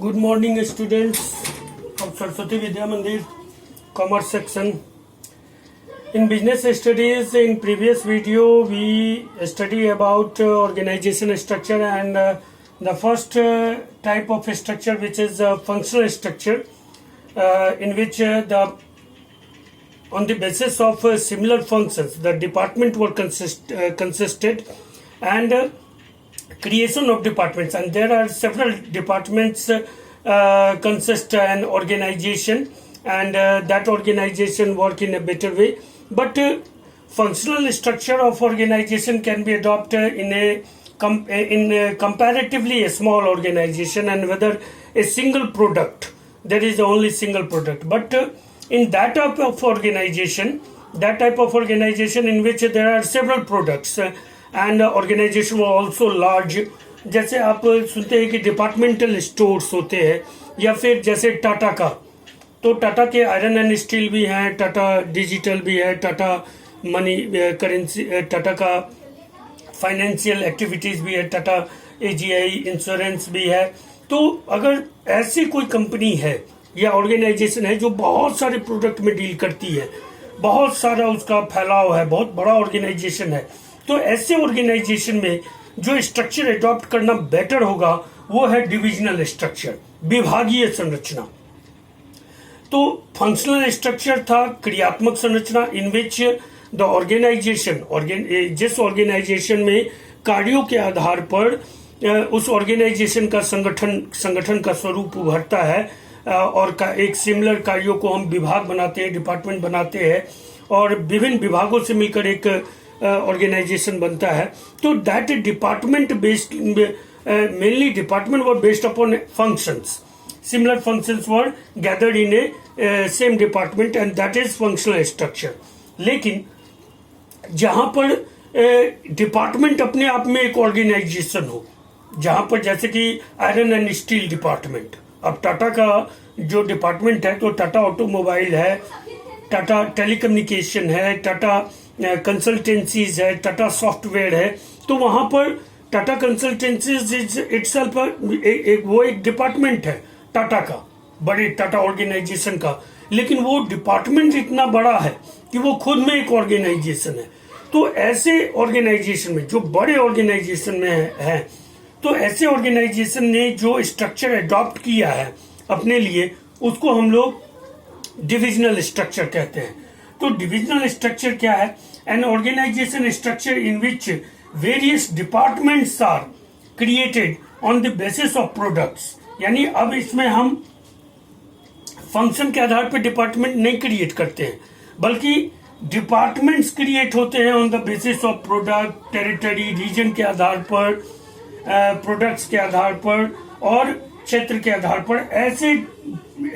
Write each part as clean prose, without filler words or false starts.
Good morning, students of Saraswati Vidya Mandir, Commerce section. In business studies, in previous video, we study about organization structure and the first type of structure, which is functional structure, in which on the basis of similar functions, the department were consisted and creation of departments, and there are several departments consist an organization, and that organization work in a better way. But functional structure of organization can be adopted in a comparatively a small organization, and whether a single product, there is only single product. But in that type of organization in which there are several products and organization were also large, जैसे आप सुनते हैं कि departmental stores होते हैं, या फिर जैसे टाटा का, तो टाटा के आयरन एंड स्टील भी हैं, टाटा डिजिटल भी है, टाटा मनी करेंसी, टाटा का फाइनेंशियल एक्टिविटीज़ भी है, टाटा एजीआई इंश्योरेंस भी है. तो अगर ऐसी कोई कंपनी है या ऑर्गेनाइजेशन है जो बहुत सारे प्रोडक्ट में डील करती है, बहुत सारा उसका फैलाव है, बहुत बड़ा ऑर्गेनाइजेशन है, तो ऐसे ऑर्गेनाइजेशन में जो स्ट्रक्चर एडॉप्ट करना बेटर होगा वो है डिविजनल स्ट्रक्चर, विभागीय संरचना. तो फंक्शनल स्ट्रक्चर था क्रियात्मक संरचना, इन विच द ऑर्गेनाइजेशन, जिस ऑर्गेनाइजेशन में कार्यों के आधार पर उस ऑर्गेनाइजेशन का संगठन का स्वरूप उभरता है, और एक सिमिलर कार्यों को हम विभाग बनाते हैं, डिपार्टमेंट बनाते हैं, और विभिन्न विभागों से मिलकर एक ऑर्गेनाइजेशन बनता है. तो that department based, mainly department were based upon functions, similar functions were gathered in A same department, and that is functional structure. लेकिन जहां पर डिपार्टमेंट अपने आप में एक ऑर्गेनाइजेशन हो, जहां पर जैसे कि आयरन एंड स्टील डिपार्टमेंट, अब टाटा का जो डिपार्टमेंट है तो टाटा ऑटोमोबाइल है, टाटा टेलीकम्युनिकेशन है, टाटा कंसल्टेंसीज है, टाटा सॉफ्टवेयर है. तो वहां पर टाटा कंसल्टेंसीज इटसेल्फ वो एक डिपार्टमेंट है टाटा का, बड़े टाटा ऑर्गेनाइजेशन का, लेकिन वो डिपार्टमेंट इतना बड़ा है कि वो खुद में एक ऑर्गेनाइजेशन है. तो ऐसे ऑर्गेनाइजेशन में, जो बड़े ऑर्गेनाइजेशन में है, तो ऐसे ऑर्गेनाइजेशन ने जो स्ट्रक्चर अडॉप्ट किया है अपने लिए, उसको हम लोग डिविजनल स्ट्रक्चर कहते हैं. तो डिविजनल स्ट्रक्चर क्या है? An organisation structure in which various departments are created on the basis of products. यानी अब इसमें हम फंक्शन के आधार पर डिपार्टमेंट नहीं क्रिएट करते हैं, बल्कि डिपार्टमेंट्स क्रिएट होते हैं on the basis of product, territory, region के आधार पर, प्रोडक्ट्स के आधार पर और क्षेत्र के आधार पर. ऐसे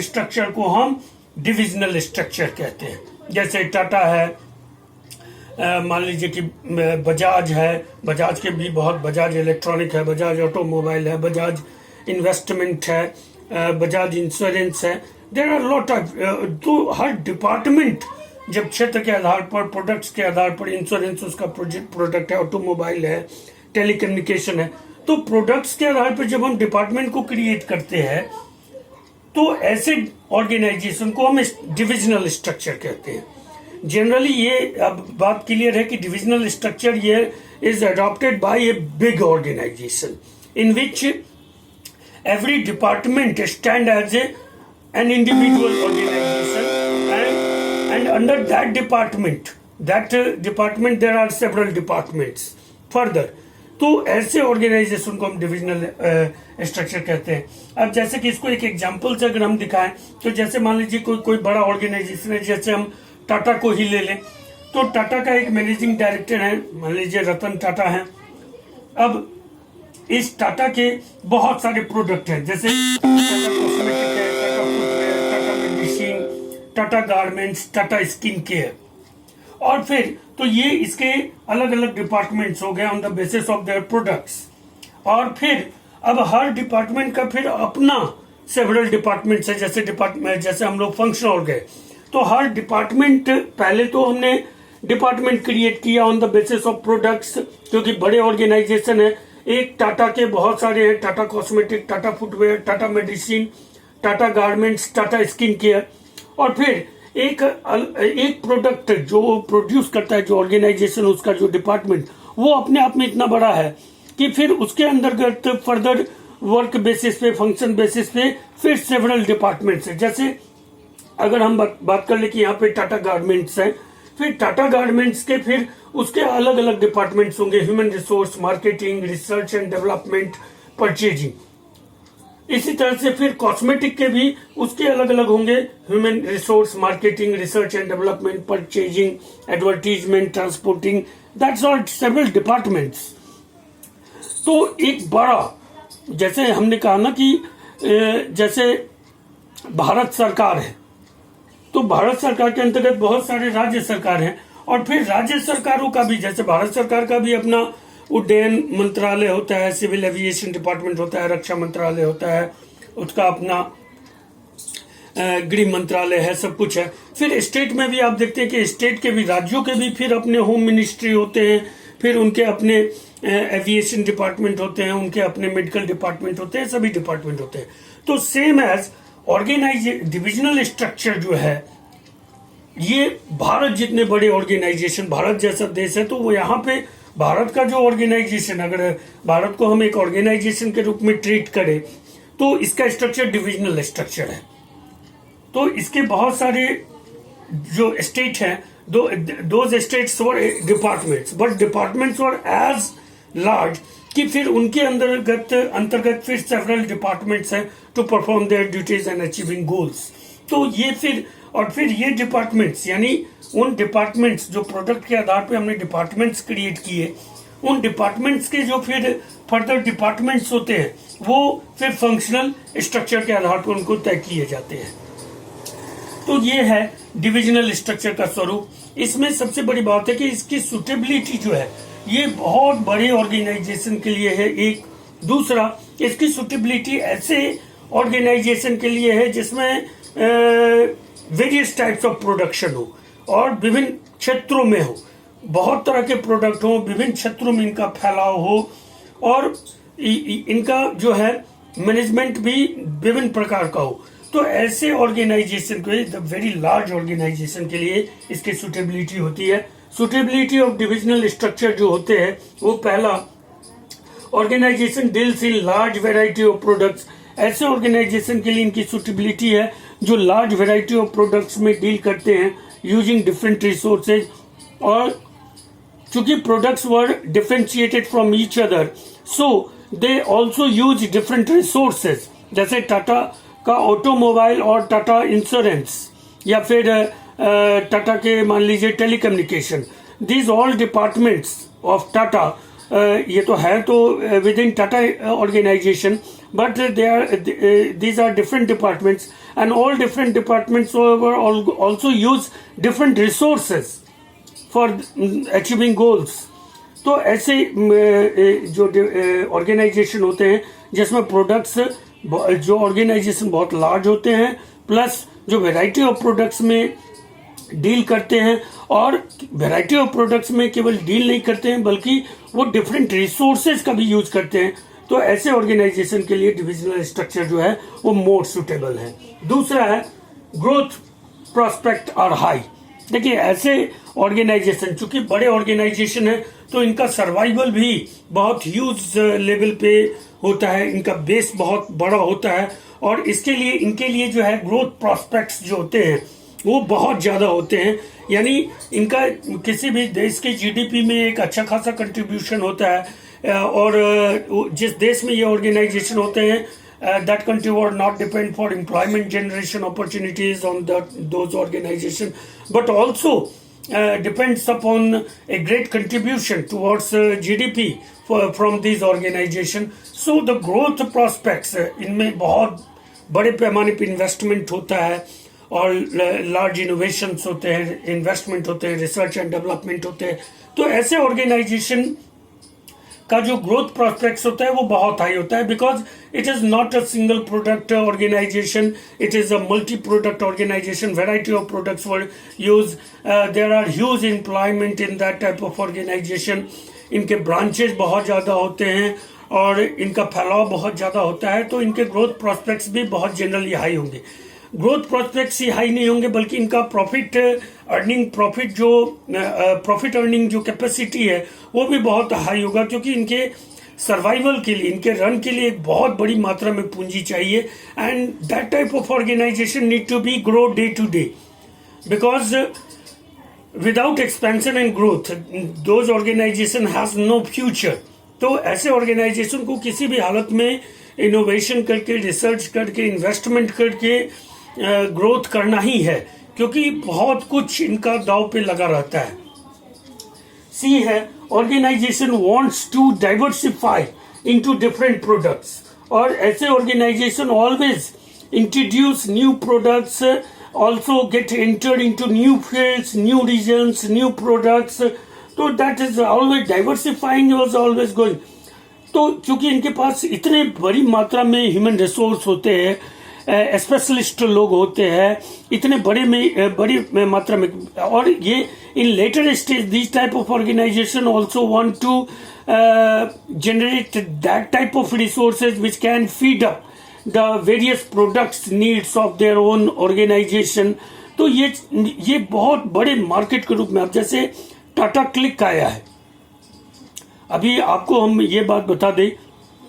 स्ट्रक्चर को हम डिविजनल स्ट्रक्चर कहते हैं. जैसे टाटा है, मान लीजिए कि बजाज है, बजाज के भी बहुत, बजाज इलेक्ट्रॉनिक है, बजाज ऑटोमोबाइल है, बजाज इन्वेस्टमेंट है, बजाज इंश्योरेंस है. देयर आर लॉट ऑफ, तो हर डिपार्टमेंट जब क्षेत्र के आधार पर, प्रोडक्ट्स के आधार पर, इंश्योरेंस उसका प्रोडक्ट है, ऑटोमोबाइल है, टेलीकम्युनिकेशन है, तो प्रोडक्ट्स के आधार पर जब हम डिपार्टमेंट को क्रिएट करते हैं, तो ऐसे ऑर्गेनाइजेशन को हम डिविजनल स्ट्रक्चर कहते हैं. जनरली ये अब बात क्लियर है कि डिविजनल स्ट्रक्चर ये is adopted by a big organisation in which every department stand as an individual organisation, and under that department there are several departments further. तो ऐसे ऑर्गेनाइजेशन को हम डिविजनल स्ट्रक्चर कहते हैं. अब जैसे कि इसको एक एग्जांपल से अगर हम दिखाएं, तो जैसे मान लीजिए कोई बड़ा ऑर्गेनाइजेशन है, जैसे हम टाटा को ही ले लें, तो टाटा का एक मैनेजिंग डायरेक्टर है, मान लीजिए रतन टाटा है. अब इस टाटा के बहुत सारे प्रोडक्ट हैं, जैसे टाटा कॉस्मेटिक है, Tata footwear, Tata medicine, Tata garments, Tata skin care, और फिर तो ये इसके अलग अलग डिपार्टमेंट्स हो गए on the basis of their products. और फिर अब हर डिपार्टमेंट का फिर अपना सेवरल डिपार्टमेंट्स है, जैसे हम लोग फंक्शन हो गए, तो हर डिपार्टमेंट, पहले तो हमने डिपार्टमेंट क्रिएट किया on the basis of products, क्योंकि बड़े ऑर्गेनाइजेशन है, एक टाटा के बहुत सारे हैं, Tata cosmetic, Tata footwear, Tata medicine, Tata garments, Tata skin care. और फिर एक प्रोडक्ट जो प्रोड्यूस करता है, जो ऑर्गेनाइजेशन, उसका जो डिपार्टमेंट, वो अपने आप में इतना बड़ा है कि फिर उसके अंतर्गत फर्दर वर्क बेसिस पे, फंक्शन बेसिस पे फिर सेवरल डिपार्टमेंट्स है। जैसे अगर हम बात कर ले कि यहाँ पे टाटा गारमेंट्स है, फिर टाटा गारमेंट्स के फिर उसके अलग अलग डिपार्टमेंट्स होंगे, human resource, marketing, research and development, purchasing. इसी तरह से फिर कॉस्मेटिक के भी उसके अलग अलग होंगे, human resource, marketing, research and development, purchasing, advertisement, transporting, that's all several departments. तो एक बड़ा, जैसे हमने कहा ना कि जैसे भारत सरकार है, तो भारत सरकार के अंतर्गत बहुत सारे राज्य सरकार हैं, और फिर राज्य सरकारों का भी, जैसे भारत सरकार का भी अपना उड्डयन मंत्रालय होता है, सिविल एविएशन डिपार्टमेंट होता है, रक्षा मंत्रालय होता है, उसका अपना गृह मंत्रालय है, सब कुछ है। फिर स्टेट में भी आप देखते हैं कि स्टेट के भी, राज्यों के भी फिर अपने होम मिनिस्ट्री होते हैं, फिर उनके अपने एविएशन डिपार्टमेंट होते हैं, उनके अपने मेडिकल डिपार्टमेंट होते हैं, सभी डिपार्टमेंट होते हैं। तो सेम एज डिविजनल स्ट्रक्चर जो है, ये भारत जितने बड़े ऑर्गेनाइजेशन, भारत जैसा देश है, तो वो यहाँ पे भारत का जो ऑर्गेनाइजेशन, अगर भारत को हम एक ऑर्गेनाइजेशन के रूप में ट्रीट करें, तो इसका स्ट्रक्चर डिविजनल स्ट्रक्चर है। तो इसके बहुत सारे जो स्टेट हैं, those states were departments, but departments were as large कि फिर उनके अंतर्गत फिर सेवरल डिपार्टमेंट्स हैं to perform their duties and achieving goals. तो ये फिर ये डिपार्टमेंट्स, यानी उन डिपार्टमेंट्स जो प्रोडक्ट के आधार पे हमने डिपार्टमेंट्स क्रिएट किए, उन डिपार्टमेंट्स के जो फिर फर्दर डिपार्टमेंट्स होते हैं, वो फिर फंक्शनल स्ट्रक्चर के आधार पर उनको तय किए जाते हैं। तो ये है डिविजनल स्ट्रक्चर का स्वरूप। इसमें सबसे बड़ी बात है कि इसकी सुटेबिलिटी जो है, ये बहुत बड़े ऑर्गेनाइजेशन के लिए है। एक दूसरा, इसकी सुटेबिलिटी ऐसे ऑर्गेनाइजेशन के लिए है जिसमें वेरियस टाइप्स ऑफ प्रोडक्शन हो और विभिन्न क्षेत्रों में हो, बहुत तरह के प्रोडक्ट हो, विभिन्न क्षेत्रों में इनका फैलाव हो, और इनका जो है मैनेजमेंट भी विभिन्न प्रकार का हो। तो ऐसे ऑर्गेनाइजेशन को, वेरी लार्ज ऑर्गेनाइजेशन के लिए इसकी सुटेबिलिटी होती है। सुटेबिलिटी ऑफ डिविजनल स्ट्रक्चर जो होते हैं, वो पहला, organization deals in large variety of products. ऐसे ऑर्गेनाइजेशन के लिए इनकी सुटेबिलिटी है जो लार्ज वेराइटी ऑफ प्रोडक्ट्स में डील करते हैं यूजिंग डिफरेंट रिसोर्सेज, और चूंकि products were differentiated from each other, so they also use different resources. जैसे टाटा का ऑटोमोबाइल और टाटा इंश्योरेंस, या फिर टाटा के मान लीजिए telecommunication, these all departments of Tata, ये तो है तो within Tata organization, but these are different departments, and all different departments also use different resources for achieving goals. तो ऐसे जो ऑर्गेनाइजेशन होते हैं जिसमें प्रोडक्ट्स, जो ऑर्गेनाइजेशन बहुत लार्ज होते हैं, प्लस जो वैरायटी ऑफ प्रोडक्ट्स में डील करते हैं, और वैरायटी ऑफ प्रोडक्ट्स में केवल डील नहीं करते हैं बल्कि वो डिफरेंट रिसोर्सेज का भी यूज करते हैं। तो ऐसे ऑर्गेनाइजेशन के लिए डिविजनल स्ट्रक्चर जो है वो मोर सुटेबल है। दूसरा है ग्रोथ प्रोस्पेक्ट आर हाई। देखिए, ऐसे ऑर्गेनाइजेशन, चूंकि बड़े ऑर्गेनाइजेशन है तो इनका सर्वाइवल भी बहुत ह्यूज लेवल पे होता है, इनका बेस बहुत बड़ा होता है, और इसके लिए इनके लिए जो है ग्रोथ प्रोस्पेक्ट्स जो होते हैं वो बहुत ज्यादा होते हैं। यानी इनका किसी भी देश के जीडीपी में एक अच्छा खासा कंट्रीब्यूशन होता है, और जिस देश में ये ऑर्गेनाइजेशन होते हैं, that country would not depend for employment generation opportunities on those organizations, but also depends upon a great contribution towards GDP from these organizations. So the growth prospects, इनमें बहुत बड़े पैमाने पर इन्वेस्टमेंट होता है, और लार्ज इनोवेशंस होते हैं, इन्वेस्टमेंट होते हैं, रिसर्च एंड डेवलपमेंट होते हैं। तो ऐसे ऑर्गेनाइजेशन का जो ग्रोथ प्रोस्पेक्ट्स होता है वो बहुत हाई होता है, because it is not a single product organization, it is a multi product organization, variety of products were use, there are huge employment in that type of organization. इनके branches बहुत ज्यादा होते हैं, और इनका फैलाव बहुत ज़्यादा होता है, तो इनके ग्रोथ प्रोस्पेक्ट्स भी बहुत जनरली हाई होंगे। ग्रोथ प्रोस्पेक्ट्स ही हाई नहीं होंगे, बल्कि इनका प्रॉफिट अर्निंग जो कैपेसिटी है वो भी बहुत हाई होगा, क्योंकि इनके सर्वाइवल के लिए, इनके रन के लिए एक बहुत बड़ी मात्रा में पूंजी चाहिए। And that type of organization need to be grow day to day, because without expansion and growth those organization has no future. तो ऐसे ऑर्गेनाइजेशन को किसी भी हालत में इनोवेशन करके, रिसर्च करके, इन्वेस्टमेंट करके ग्रोथ करना ही है, क्योंकि बहुत कुछ इनका दाव पे लगा रहता है। सी है, organisation wants to diversify into different products, और ऐसे organisation always introduce new products, also get enter into new fields, new regions, new products. तो that is always diversifying was always going. तो चूंकि इनके पास इतने बड़ी मात्रा में ह्यूमन रिसोर्स होते हैं, स्पेशलिस्ट लोग होते हैं, इतने बड़ी मात्रा में, और ये in later stage this type of organisation also want to generate that type of resources which can feed up the various products needs of their own organisation. तो ये बहुत बड़े मार्केट के रूप में, अब जैसे टाटा क्लिक आया है, अभी आपको हम ये बात बता दें,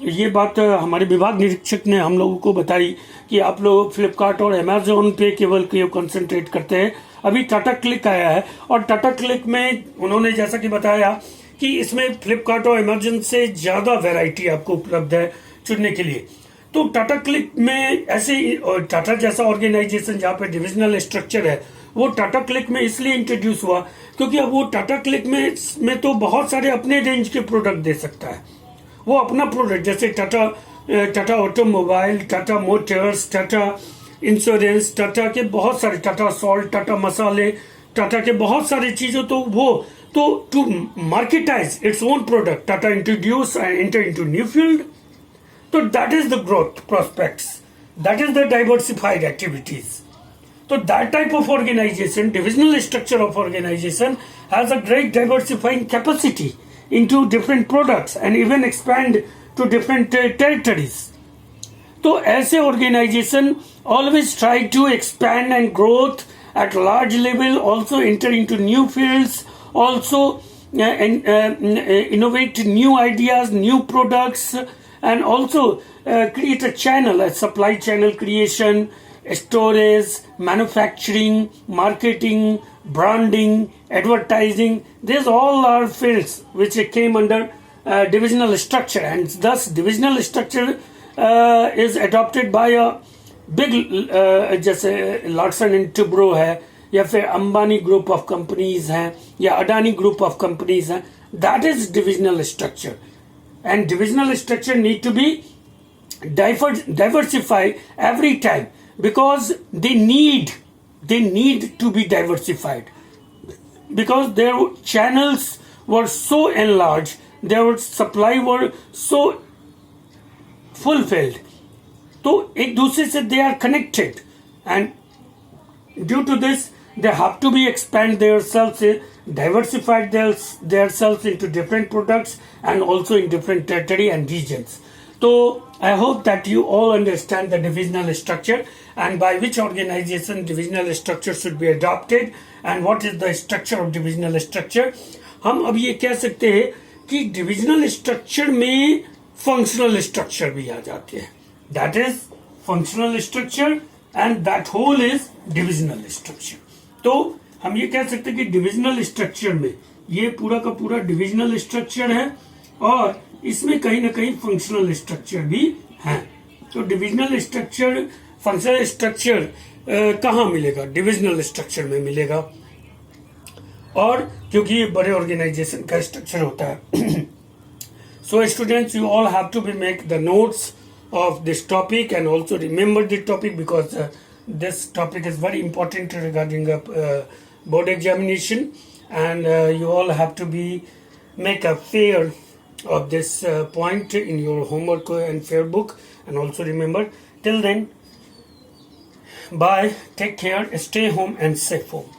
ये बात हमारे विभाग निरीक्षक ने हम लोगों को बताई कि आप लोग फ्लिपकार्ट और अमेजोन पे केवल कंसंट्रेट करते हैं। अभी टाटा क्लिक आया है, और टाटा क्लिक में उन्होंने जैसा कि बताया कि इसमें फ्लिपकार्ट और अमेजोन से ज़्यादा वैरायटी आपको उपलब्ध है चुनने के लिए। तो टाटा क्लिक में ऐसे, टाटा जैसा ऑर्गेनाइजेशन जहाँ पे डिविजनल स्ट्रक्चर है, वो टाटा क्लिक में इसलिए इंट्रोड्यूस हुआ क्योंकि अब वो टाटा क्लिक में तो बहुत सारे अपने रेंज के प्रोडक्ट दे सकता है। वो अपना प्रोडक्ट, जैसे Tata automobile, Tata Motors, Tata insurance, Tata के बहुत सारे, टाटा सॉल्ट, टाटा मसाले, टाटा के बहुत सारी चीज़ों, तो to marketise its own product, Tata introduce enter into new field. तो that is the growth prospects, that is the diversified activities. So that type of organization, divisional structure of organization, has a great diversifying capacity into different products and even expand to different territories. तो ऐसे organization always try to expand and growth at large level, also enter into new fields, also innovate new ideas, new products, and also create a channel, a supply channel creation, storage, manufacturing, marketing, branding, advertising. These all are fields which came under divisional structure, and thus divisional structure is adopted by a big जैसे Larsen and Toubro है, या फिर Ambani group of companies हैं, या Adani group of companies हैं। That is divisional structure, and divisional structure need to be diversify every time, because they need to be diversified, because their channels were so enlarged, their supply were so fulfilled. तो एक दूसरे से they are connected, and due to this they have to be expand themselves, diversified themselves into different products and also in different territory and regions. So I hope that you all understand the divisional structure and by which organization divisional structure should be adopted and what is the structure of divisional structure. हम अब ये कह सकते हैं कि divisional structure में functional structure भी आ जाते हैं. That is functional structure and that whole is divisional structure. तो हम ये कह सकते हैं कि divisional structure में ये पूरा का पूरा divisional structure है और इसमें कहीं ना कहीं फंक्शनल स्ट्रक्चर भी है. तो डिविजनल स्ट्रक्चर, फंक्शनल स्ट्रक्चर कहाँ मिलेगा? डिविजनल स्ट्रक्चर में मिलेगा, और क्योंकि ये बड़े ऑर्गेनाइजेशन का स्ट्रक्चर होता है. So students, you all have to be make the notes of this topic and also remember the topic, because this topic is very important regarding board examination, and you all have to be make a fair of this point in your homework and fair book. And also remember, till then, bye, take care, stay home and safe home.